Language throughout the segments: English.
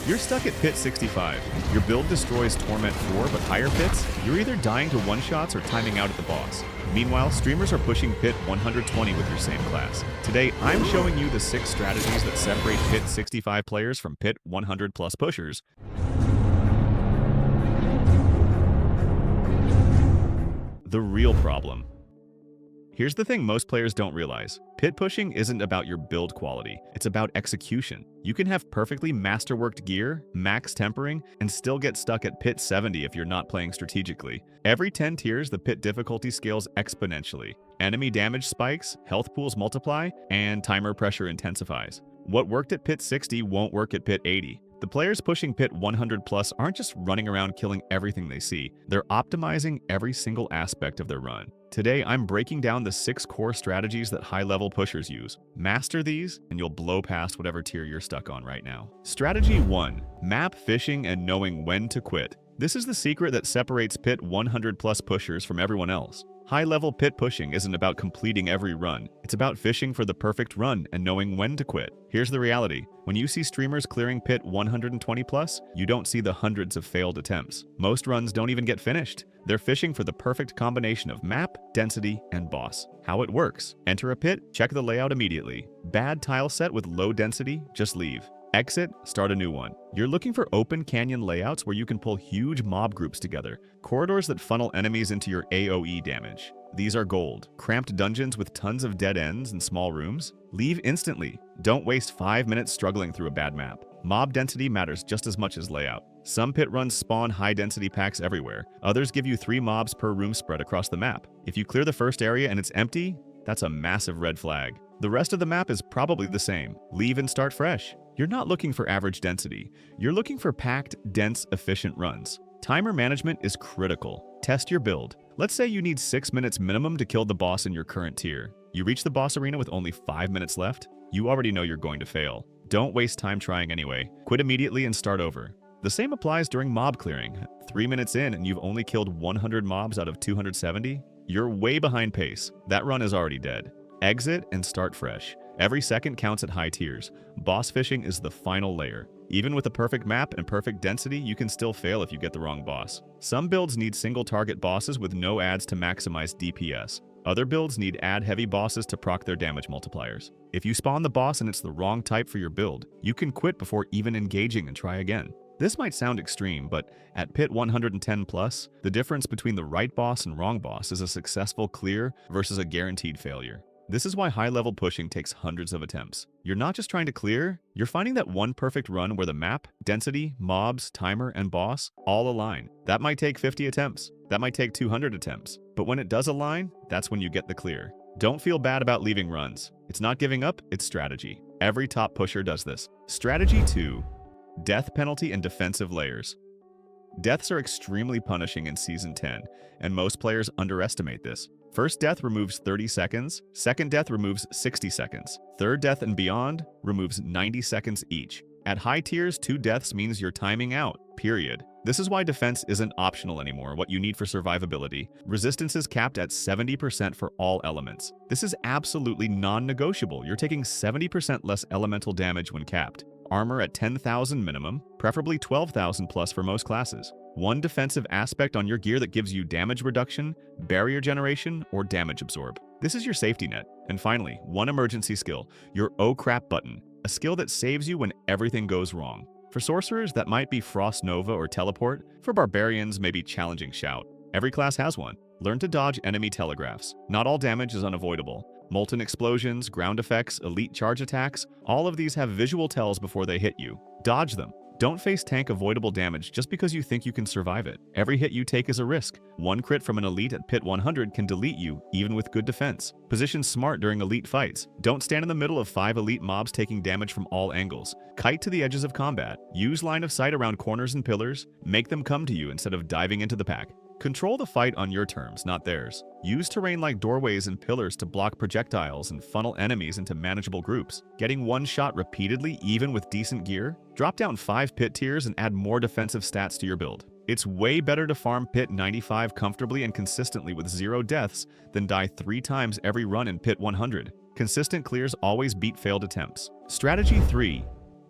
You're stuck at pit 65. Your build destroys Torment 4, but higher pits, you're either dying to one-shots or timing out at the boss. Meanwhile, streamers are pushing pit 120 with your same class. Today, I'm showing you the 6 strategies that separate pit 65 players from pit 100 plus pushers. The real problem. Here's the thing most players don't realize. Pit pushing isn't about your build quality, it's about execution. You can have perfectly masterworked gear, max tempering, and still get stuck at pit 70 if you're not playing strategically. Every 10 tiers, the pit difficulty scales exponentially. Enemy damage spikes, health pools multiply, and timer pressure intensifies. What worked at pit 60 won't work at pit 80. The players pushing pit 100 plus aren't just running around killing everything they see, they're optimizing every single aspect of their run. Today, I'm breaking down the 6 core strategies that high-level pushers use. Master these, and you'll blow past whatever tier you're stuck on right now. Strategy 1. Map fishing and knowing when to quit. This is the secret that separates pit 100 plus pushers from everyone else. High-level pit pushing isn't about completing every run. It's about fishing for the perfect run and knowing when to quit. Here's the reality. When you see streamers clearing pit 120 plus, you don't see the hundreds of failed attempts. Most runs don't even get finished. They're fishing for the perfect combination of map, density, and boss. How it works. Enter a pit, check the layout immediately. Bad tile set with low density, just leave. Exit, start a new one. You're looking for open canyon layouts where you can pull huge mob groups together, corridors that funnel enemies into your AoE damage. These are gold. Cramped dungeons with tons of dead ends and small rooms? Leave instantly. Don't waste 5 minutes struggling through a bad map. Mob density matters just as much as layout. Some pit runs spawn high-density packs everywhere. Others give you 3 mobs per room spread across the map. If you clear the first area and it's empty, that's a massive red flag. The rest of the map is probably the same. Leave and start fresh. You're not looking for average density. You're looking for packed, dense, efficient runs. Timer management is critical. Test your build. Let's say you need 6 minutes minimum to kill the boss in your current tier. You reach the boss arena with only 5 minutes left. You already know you're going to fail. Don't waste time trying anyway. Quit immediately and start over. The same applies during mob clearing. 3 minutes in and you've only killed 100 mobs out of 270? You're way behind pace. That run is already dead. Exit and start fresh. Every second counts at high tiers. Boss fishing is the final layer. Even with a perfect map and perfect density, you can still fail if you get the wrong boss. Some builds need single target bosses with no adds to maximize DPS. Other builds need add-heavy bosses to proc their damage multipliers. If you spawn the boss and it's the wrong type for your build, you can quit before even engaging and try again. This might sound extreme, but at pit 110 plus, the difference between the right boss and wrong boss is a successful clear versus a guaranteed failure. This is why high-level pushing takes hundreds of attempts. You're not just trying to clear, you're finding that one perfect run where the map, density, mobs, timer, and boss all align. That might take 50 attempts. That might take 200 attempts. But when it does align, that's when you get the clear. Don't feel bad about leaving runs. It's not giving up, it's strategy. Every top pusher does this. Strategy 2. Death penalty and defensive layers. Deaths are extremely punishing in Season 10, and most players underestimate this. First death removes 30 seconds, second death removes 60 seconds, third death and beyond removes 90 seconds each. At high tiers, 2 deaths means you're timing out, period. This is why defense isn't optional anymore, what you need for survivability. Resistance is capped at 70% for all elements. This is absolutely non-negotiable. You're taking 70% less elemental damage when capped. Armor at 10,000 minimum, preferably 12,000 plus for most classes. One defensive aspect on your gear that gives you damage reduction, barrier generation, or damage absorb. This is your safety net. And finally, one emergency skill, your oh crap button, a skill that saves you when everything goes wrong. For sorcerers, that might be Frost Nova or Teleport. For barbarians, maybe Challenging Shout. Every class has one. Learn to dodge enemy telegraphs. Not all damage is unavoidable. Molten explosions, ground effects, elite charge attacks, all of these have visual tells before they hit you. Dodge them. Don't face tank avoidable damage just because you think you can survive it. Every hit you take is a risk. One crit from an elite at pit 100 can delete you, even with good defense. Position smart during elite fights. Don't stand in the middle of 5 elite mobs taking damage from all angles. Kite to the edges of combat. Use line of sight around corners and pillars. Make them come to you instead of diving into the pack. Control the fight on your terms, not theirs. Use terrain like doorways and pillars to block projectiles and funnel enemies into manageable groups. Getting one shot repeatedly, even with decent gear? Drop down 5 pit tiers and add more defensive stats to your build. It's way better to farm pit 95 comfortably and consistently with 0 deaths than die 3 times every run in pit 100. Consistent clears always beat failed attempts. Strategy 3.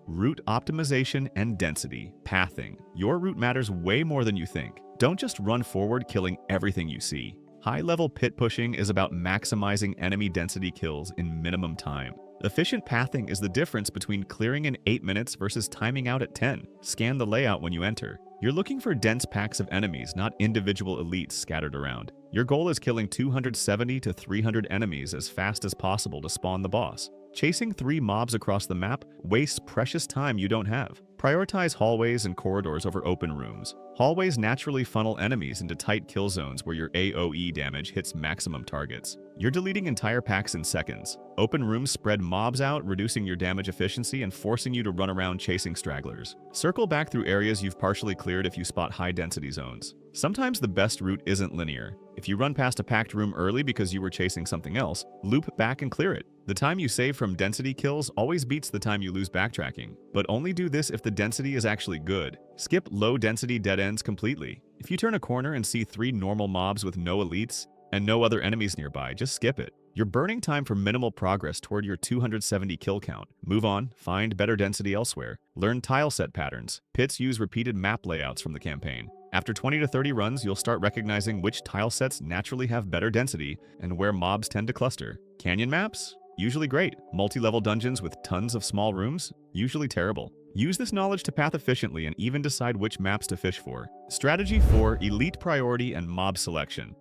Route optimization and density, pathing. Your route matters way more than you think. Don't just run forward killing everything you see. High-level pit pushing is about maximizing enemy density kills in minimum time. Efficient pathing is the difference between clearing in 8 minutes versus timing out at 10. Scan the layout when you enter. You're looking for dense packs of enemies, not individual elites scattered around. Your goal is killing 270 to 300 enemies as fast as possible to spawn the boss. Chasing 3 mobs across the map wastes precious time you don't have. Prioritize hallways and corridors over open rooms. Hallways naturally funnel enemies into tight kill zones where your AoE damage hits maximum targets. You're deleting entire packs in seconds. Open rooms spread mobs out, reducing your damage efficiency and forcing you to run around chasing stragglers. Circle back through areas you've partially cleared if you spot high-density zones. Sometimes the best route isn't linear. If you run past a packed room early because you were chasing something else, loop back and clear it. The time you save from density kills always beats the time you lose backtracking, but only do this if the density is actually good. Skip low-density dead ends completely. If you turn a corner and see 3 normal mobs with no elites and no other enemies nearby, just skip it. You're burning time for minimal progress toward your 270 kill count. Move on, find better density elsewhere. Learn tile set patterns. Pits use repeated map layouts from the campaign. After 20 to 30 runs, you'll start recognizing which tile sets naturally have better density and where mobs tend to cluster. Canyon maps? Usually great. Multi-level dungeons with tons of small rooms? Usually terrible. Use this knowledge to path efficiently and even decide which maps to fish for. Strategy 4: Elite priority and mob selection.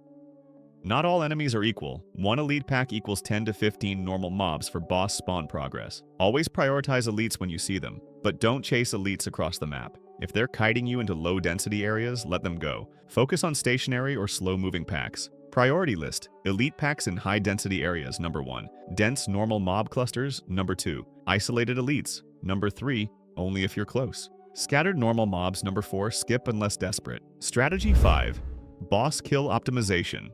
Not all enemies are equal. 1 elite pack equals 10 to 15 normal mobs for boss spawn progress. Always prioritize elites when you see them, but don't chase elites across the map. If they're kiting you into low-density areas, let them go. Focus on stationary or slow-moving packs. Priority list: elite packs in high-density areas, number 1. Dense normal mob clusters, number 2. Isolated elites, number 3. Only if you're close. Scattered normal mobs, number 4. Skip unless desperate. Strategy 5: Boss kill optimization.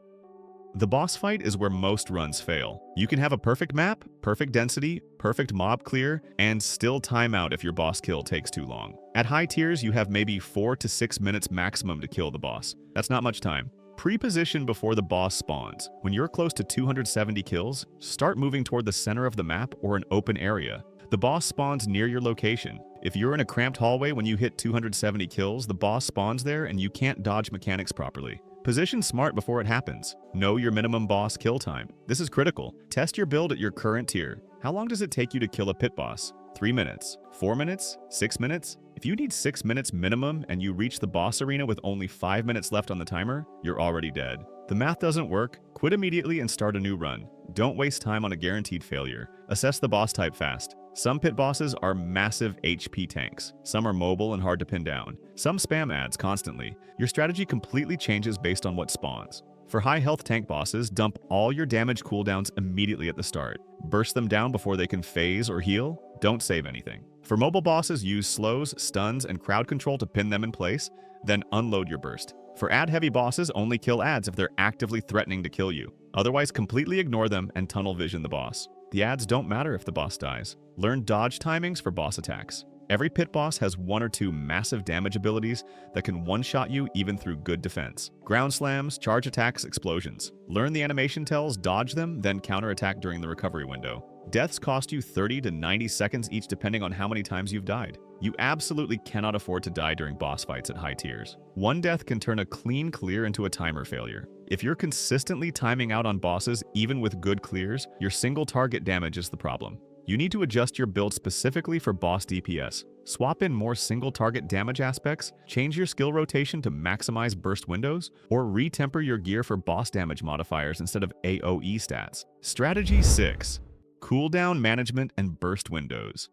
The boss fight is where most runs fail. You can have a perfect map, perfect density, perfect mob clear, and still time out if your boss kill takes too long. At high tiers, you have maybe 4 to 6 minutes maximum to kill the boss. That's not much time. Pre-position before the boss spawns. When you're close to 270 kills, start moving toward the center of the map or an open area. The boss spawns near your location. If you're in a cramped hallway when you hit 270 kills, the boss spawns there and you can't dodge mechanics properly. Position smart before it happens. Know your minimum boss kill time. This is critical. Test your build at your current tier. How long does it take you to kill a pit boss? 3 minutes? 4 minutes? 6 minutes? If you need 6 minutes minimum and you reach the boss arena with only 5 minutes left on the timer, you're already dead. The math doesn't work. Quit immediately and start a new run. Don't waste time on a guaranteed failure. Assess the boss type fast. Some pit bosses are massive HP tanks. Some are mobile and hard to pin down. Some spam ads constantly. Your strategy completely changes based on what spawns. For high health tank bosses, dump all your damage cooldowns immediately at the start. Burst them down before they can phase or heal. Don't save anything. For mobile bosses, use slows, stuns, and crowd control to pin them in place, then unload your burst. For ad-heavy bosses, only kill ads if they're actively threatening to kill you. Otherwise, completely ignore them and tunnel vision the boss. The ads don't matter if the boss dies. Learn dodge timings for boss attacks. Every pit boss has 1 or 2 massive damage abilities that can one-shot you even through good defense. Ground slams, charge attacks, explosions. Learn the animation tells, dodge them, then counterattack during the recovery window. Deaths cost you 30 to 90 seconds each depending on how many times you've died. You absolutely cannot afford to die during boss fights at high tiers. 1 death can turn a clean clear into a timer failure. If you're consistently timing out on bosses, even with good clears, your single target damage is the problem. You need to adjust your build specifically for boss DPS. Swap in more single target damage aspects, change your skill rotation to maximize burst windows, or retemper your gear for boss damage modifiers instead of AoE stats. Strategy 6: Cooldown management and burst windows.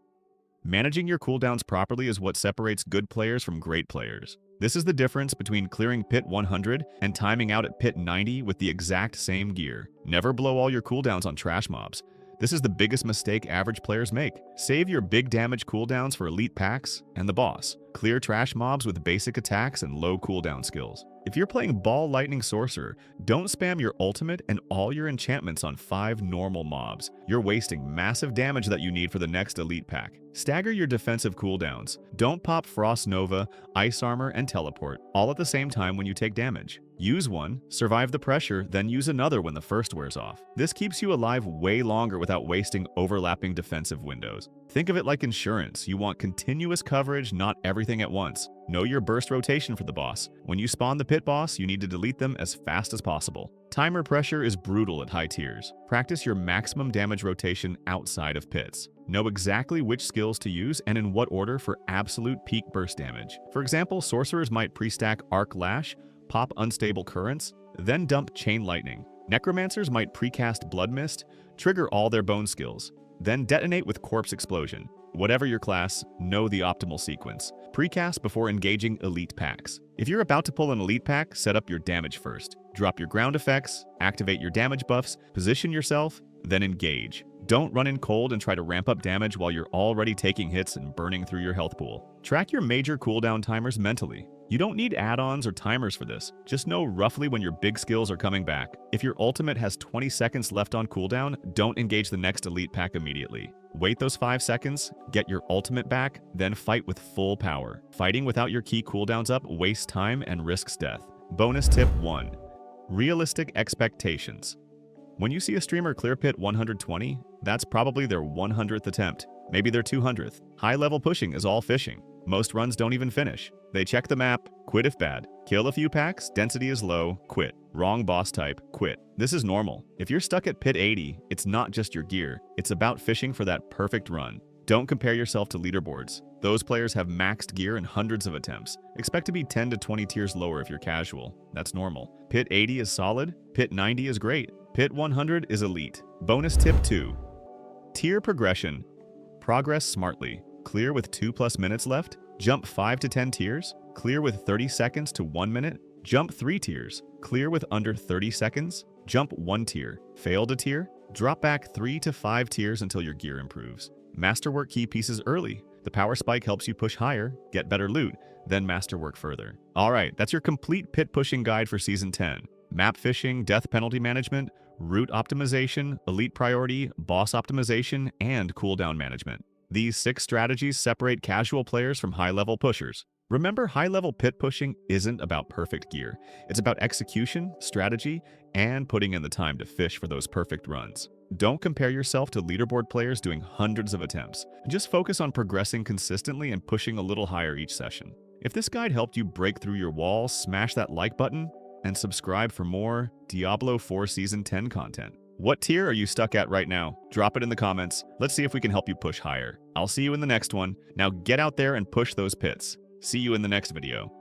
Managing your cooldowns properly is what separates good players from great players. This is the difference between clearing pit 100 and timing out at pit 90 with the exact same gear. Never blow all your cooldowns on trash mobs. This is the biggest mistake average players make. Save your big damage cooldowns for elite packs and the boss. Clear trash mobs with basic attacks and low cooldown skills. If you're playing Ball Lightning Sorcerer, don't spam your ultimate and all your enchantments on 5 normal mobs. You're wasting massive damage that you need for the next elite pack. Stagger your defensive cooldowns. Don't pop Frost Nova, Ice Armor, and Teleport all at the same time when you take damage. Use one, survive the pressure, then use another when the first wears off. This keeps you alive way longer without wasting overlapping defensive windows. Think of it like insurance. You want continuous coverage, not everything at once. Know your burst rotation for the boss. When you spawn the pit boss, you need to delete them as fast as possible. Timer pressure is brutal at high tiers. Practice your maximum damage rotation outside of pits. Know exactly which skills to use and in what order for absolute peak burst damage. For example, sorcerers might pre-stack Arc Lash, pop Unstable Currents, then dump Chain Lightning. Necromancers might precast Blood Mist, trigger all their bone skills, then detonate with Corpse Explosion. Whatever your class, know the optimal sequence. Precast before engaging elite packs. If you're about to pull an elite pack, set up your damage first. Drop your ground effects, activate your damage buffs, position yourself, then engage. Don't run in cold and try to ramp up damage while you're already taking hits and burning through your health pool. Track your major cooldown timers mentally. You don't need add-ons or timers for this. Just know roughly when your big skills are coming back. If your ultimate has 20 seconds left on cooldown, don't engage the next elite pack immediately. Wait those 5 seconds, get your ultimate back, then fight with full power. Fighting without your key cooldowns up wastes time and risks death. Bonus tip 1. Realistic expectations. When you see a streamer clear pit 120, that's probably their 100th attempt, maybe their 200th. High-level pushing is all fishing. Most runs don't even finish. They check the map, quit if bad. Kill a few packs, density is low, quit. Wrong boss type, quit. This is normal. If you're stuck at pit 80, it's not just your gear. It's about fishing for that perfect run. Don't compare yourself to leaderboards. Those players have maxed gear in hundreds of attempts. Expect to be 10 to 20 tiers lower if you're casual. That's normal. Pit 80 is solid. Pit 90 is great. Pit 100 is elite. Bonus tip 2. Tier progression. Progress smartly. Clear with 2+ minutes left. Jump 5 to 10 tiers. Clear with 30 seconds to 1 minute. Jump 3 tiers. Clear with under 30 seconds. Jump 1 tier. Failed a tier. Drop back 3 to 5 tiers until your gear improves. Masterwork key pieces early. The power spike helps you push higher, get better loot, then masterwork further. Alright, that's your complete pit pushing guide for Season 10. Map fishing, death penalty management, route optimization, elite priority, boss optimization, and cooldown management. These 6 strategies separate casual players from high-level pushers. Remember, high-level pit pushing isn't about perfect gear. It's about execution, strategy, and putting in the time to fish for those perfect runs. Don't compare yourself to leaderboard players doing hundreds of attempts. Just focus on progressing consistently and pushing a little higher each session. If this guide helped you break through your walls, smash that like button and subscribe for more Diablo 4 Season 10 content. What tier are you stuck at right now? Drop it in the comments. Let's see if we can help you push higher. I'll see you in the next one. Now get out there and push those pits. See you in the next video.